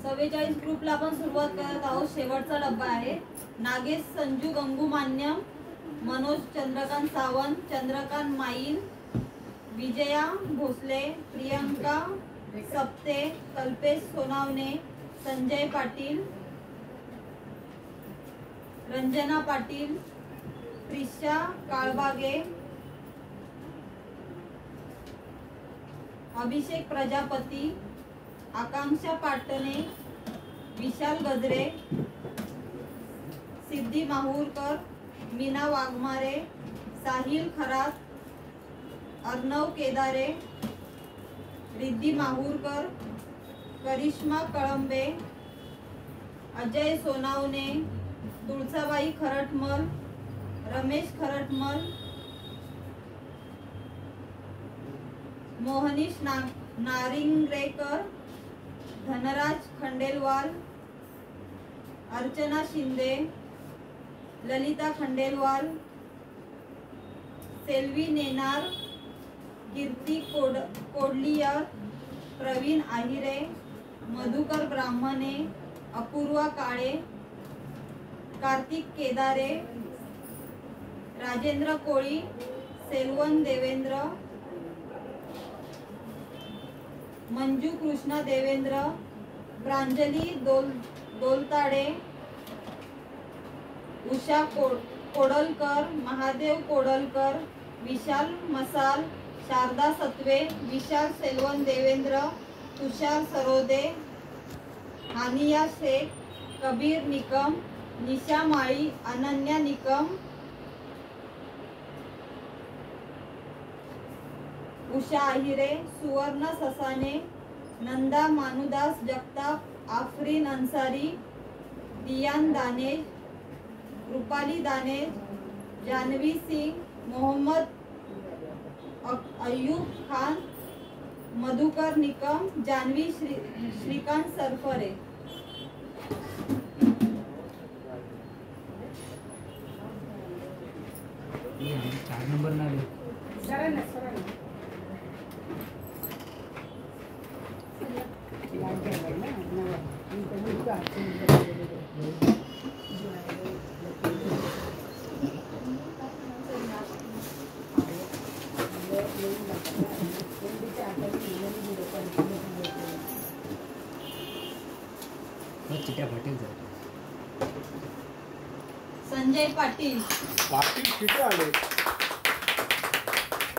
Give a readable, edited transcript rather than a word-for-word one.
44 ग्रुपला आपण सुरुवात करत आहोत। शेवटचा डब्बा आहे। नागेश संजू गंगू मान्यम, मनोज चंद्रकांत सावंत, चंद्रकांत माईल, विजया भोसले, प्रियंका सप्ते, कल्पेश सोनावणे, संजय पाटील, रंजना पाटील, प्रिशा काळबागे, अभिषेक प्रजापती, आकांक्षा पाटणे, विशाल गजरे, सिद्धी माहूरकर, मीना वाघमारे, साहिल खरात, अर्णव केदारे, रिद्धी माहूरकर, करिश्मा कळंबे, अजय सोनावणे, तुळसाबाई खरटमल, रमेश खरटमल, मोहनीश नारिंगरेकर, धनराज खंडेलवाल, अर्चना शिंदे, ललिता खंडेलवाल, सेल्वी नेनार, कीर्ती कोडलियर, प्रवीण आहिरे, मधुकर ब्राह्मणे, अपूर्वा काळे, कार्तिक केदारे, राजेंद्र कोळी, सेल्वन देवेंद्र, मंजू कृष्णा देवेंद्र, प्रांजली दोलताडे, उषा कोडलकर, महादेव कोडलकर, विशाल मसाल, शारदा सत्वे, विशाल सेल्वन देवेंद्र, तुषार सरोदे, हानिया शेख, कबीर निकम, निशा माळी, अनन्या निकम, उषा आहिरे, सुवर्ण ससाने, नंदा मानुदास जगताप, आफरीन अंसारी, दियान दानेश, रूपाली दानेश, जानवी सिंह, मोहम्मद अयूब खान, मधुकर निकम, जानवी श्रीकांत सरफरे। चार नंबर ना चिट्या फाटेल संजय पाटील पाटील किती आले?